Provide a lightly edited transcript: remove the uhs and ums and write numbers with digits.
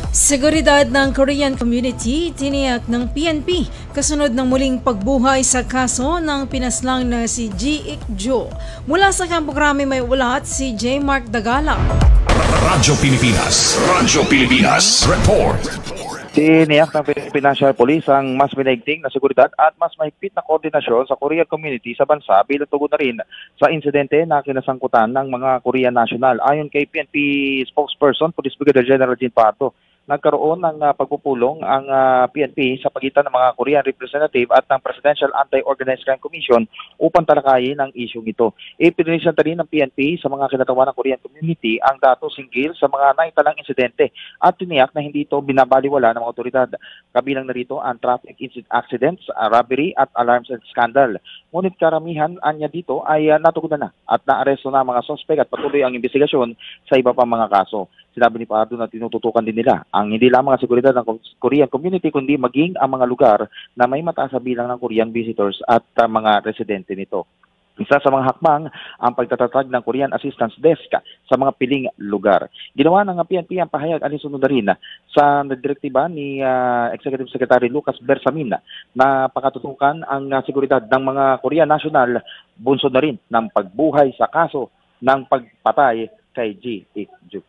Seguridad ng Korean community, tiniyak ng PNP kasunod ng muling pagbuhay sa kaso ng pinaslang na si Ji Ik-jo. Mula sa Campo Crame may ulat si J. Mark Dagala. Radyo Pilipinas Report. Tiniyak ng Philippine National Police ang mas minaigting na seguridad at mas mahigpit na koordinasyon sa Korean community sa bansa bilang tugon na rin sa insidente na kinasangkutan ng mga Korean national. Ayon kay PNP spokesperson, Police Brigadier General Jean Pardo, nagkaroon ng pagpupulong ang PNP sa pagitan ng mga Korean representative at ng Presidential Anti-Organized Crime Commission upang talakayin ang isyong ito. Ipinilisanta rin ng PNP sa mga kinatawan ng Korean community ang datos hinggil sa mga naitalang insidente at tiniyak na hindi ito binabaliwala ng mga otoridad. Kabilang na rito ang traffic accidents, robbery at alarms and scandal. Ngunit karamihan anya dito ay natugunan na at naaresto na mga sospek at patuloy ang investigasyon sa iba pang mga kaso. Sinabi ni Pardo na tinututukan din nila ang hindi lamang ang seguridad ng Korean community kundi maging ang mga lugar na may mataas na bilang ng Korean visitors at mga residente nito. Isa sa mga hakbang ang pagtatatag ng Korean Assistance Desk sa mga piling lugar. Ginawa ng PNP ang pahayag alinsunod na rin sa direktiba ni Executive Secretary Lucas Bersamin na pakatutukan ang seguridad ng mga Korean national bunsod na rin ng pagbuhay sa kaso ng pagpatay kay Ji Ik-jo.